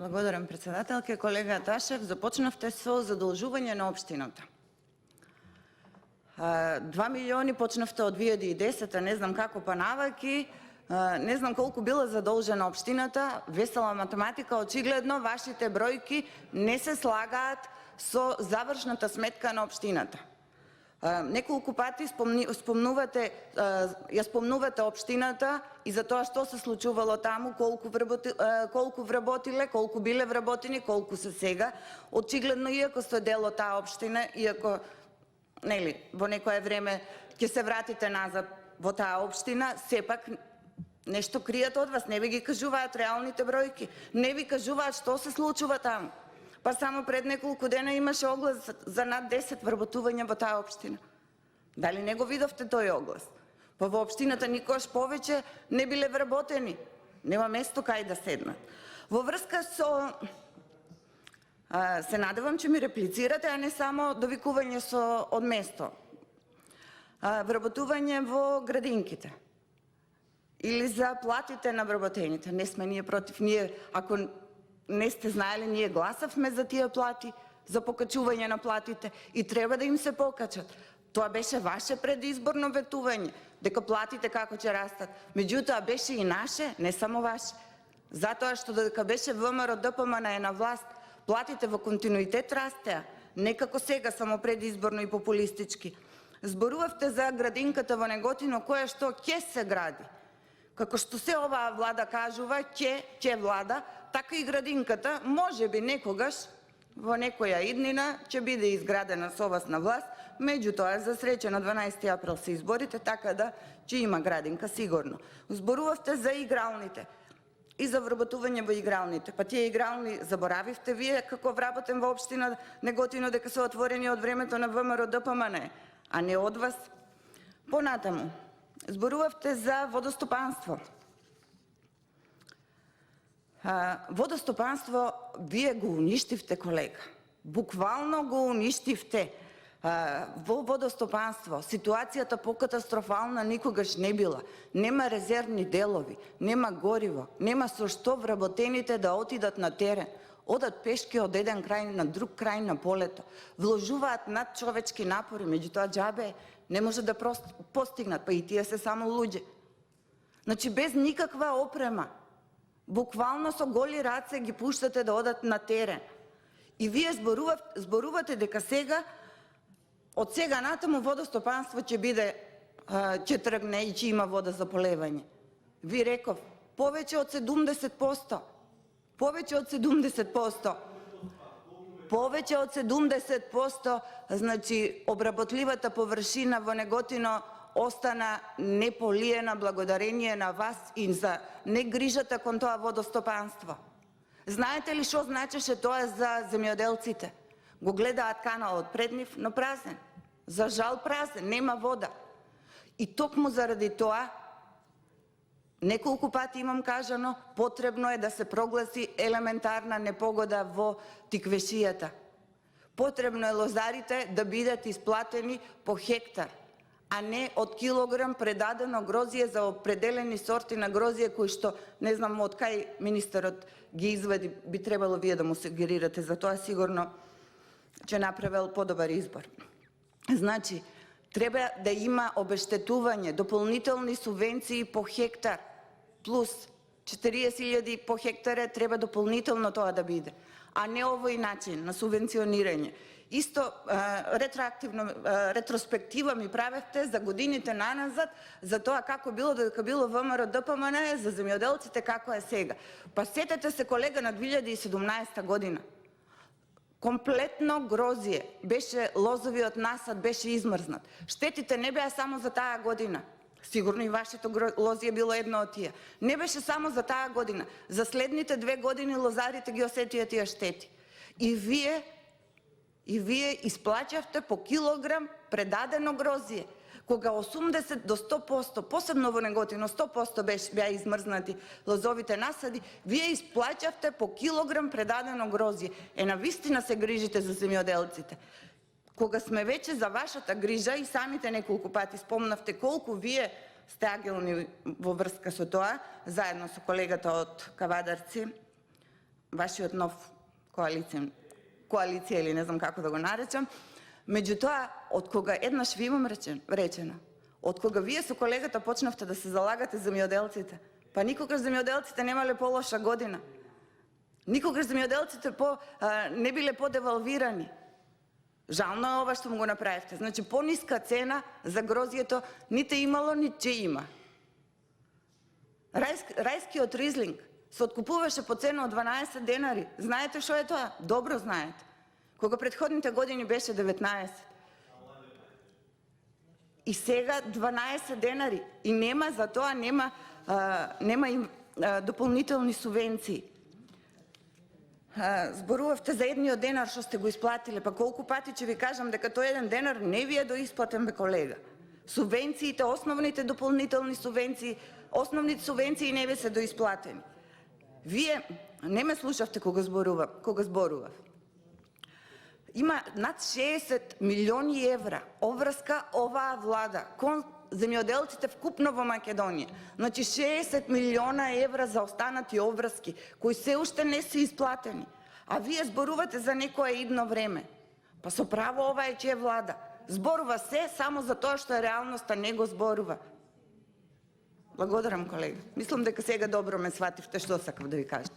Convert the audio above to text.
Благодарам, председателке. Колега Ташев, започнавте со задолжување на општината. 2 милиони почнавте од 2010, не знам како па наваки, не знам колку била задолжена општината, весела математика, очигледно вашите бројки не се слагаат со завршната сметка на општината. Неколку пати спомнувате општината и за тоа што се случувало таму, колку вработиле, колку биле вработени, колку се сега. Очигледно, иако сте дел од таа општина, иако во некое време ќе се вратите назад во таа општина, сепак нешто кријат од вас, не ви ги кажуваат реалните бројки, не ви кажуваат што се случува таму. Па само пред неколку дена имаше оглас за над 10 вработувања во таа општина. Дали не го видовте тој оглас? Па во општината никош повеќе не биле вработени. Нема место кај да седнат. Во врска со се надевам че ми реплицирате, а не само довикување од место. Вработување во градинките или за платите на вработените. Не сме ние против. Ние, ако не сте знаели, ние гласавме за тие плати, за покачување на платите и треба да им се покачат. Тоа беше ваше предизборно ветување, дека платите како ќе растат. Меѓутоа беше и наше, не само ваше. Затоа што дека беше ВМРО ДПМН на власт, платите во континуитет растеа, не како сега само предизборно и популистички. Зборувавте за градинката во Неготино, која што ќе се гради. Како што се оваа влада кажува, ќе влада, така и градинката, можеби некогаш, во некоја иднина, ќе биде изградена со вас на власт, меѓутоа, за среќа на 12 април се изборите, така да ќе има градинка сигурно. Зборувавте за игралните и за вработување во игралните. Па тие игрални заборавивте вие како вработен во општина Неготино дека се отворени од времето на ВМРО ДПМН, а не од вас. Понатаму, зборувавте за водостопанство. Водостопанство вие го уништивте, колега. Буквално го уништивте. Во водостопанство ситуацијата покатастрофална никогаш не била. Нема резервни делови, нема гориво, нема со што вработените да отидат на терен. Одат пешки од еден крај на друг крај на полето. Вложуваат надчовечки напори, меѓутоа џабе не може да постигнат, па и тие се само луѓе. Значи без никаква опрема. Буквално со голи раце ги пуштате да одат на терен. И вие зборувате дека сега, од сега натаму водостопанство ќе тргне и ќе има вода за полевање. Ви реков, повеќе од 70%. Повеќе од 70%. Повеќе од 70%, значи, обработливата површина во Неготино остана неполиена благодарение на вас и за негрижата кон тоа водостопанство. Знаете ли што значеше тоа за земјоделците? Го гледаат каналот пред нив, но празен. За жал празен, нема вода. И токму заради тоа, неколку пати имам кажано, потребно е да се прогласи елементарна непогода во Тиквешијата. Потребно е лозарите да бидат исплатени по хектар, а не од килограм предадено грозие за определени сорти на грозие кои што, не знам од кај министерот ги извади, би требало вие да му сугерирате, за тоа сигурно ќе направил подобар избор. Значи, треба да има обештетување, дополнителни субвенции по хектар, плюс 40.000 по хектаре треба дополнително тоа да биде, а не овој начин на субвенционирање. Исто ретроспектива ми правевте за годините наназад, за тоа како било дека било ВМРО ДПМН, за земјоделците како е сега. Па сетете се, колега, на 2017 година. Комплетно грозие беше, лозовиот насад беше измрзнат. Штетите не беа само за таа година. Сигурно и вашето лозие било едно од тие. Не беше само за таа година. За следните 2 години лозарите ги осетија тие штети. И вие исплаќавте по килограм предадено грозие. Кога 80 до 100%, посебно во Неготино, 100% беа измрзнати лозовите насади, вие исплаќавте по килограм предадено грозие. Навистина се грижите за земјоделците. Кога сме веќе за вашата грижа и самите неколку пати спомнавте колку вие сте агилни во врска со тоа, заедно со колегата од Кавадарци, вашиот нов коалиција или не знам како да го наречам. Меѓутоа, од кога еднаш ви имам речено, од кога вие со колегата почнавте да се залагате земјоделците, па никогаш земјоделците немале полоша година. Никогаш земјоделците не биле подевалвирани. Жално е ова што му го направивте. Значи, пониска цена за грозјето ните имало, нити ќе има. Рајскиот ризлинг се откупуваше по цена од 12 денари. Знаете што е тоа? Добро знаете. Кога претходните години беше 19. И сега 12 денари. И нема за тоа, нема дополнителни субвенции. Зборувавте за едниот денар што сте го исплатиле, па колку пати ќе ви кажам дека тој еден денар не ви е доисплатен, бе колега. Субвенциите, основните дополнителни субвенции, основните субвенции не ви се доисплатени. Вие не ме слушавте кога зборував. Има над 60 милиони евра обврска оваа влада кон земјоделците вкупно во Македонија. Значи 60 милиона евра за останати обврски кои се уште не се исплатени. А вие зборувате за некое идно време. Па со право ова е че влада. Зборува се само за тоа што е реалноста, не го зборува. Благодарам, колега. Мислам дека сега добро ме свативте што сакав да ви кажам.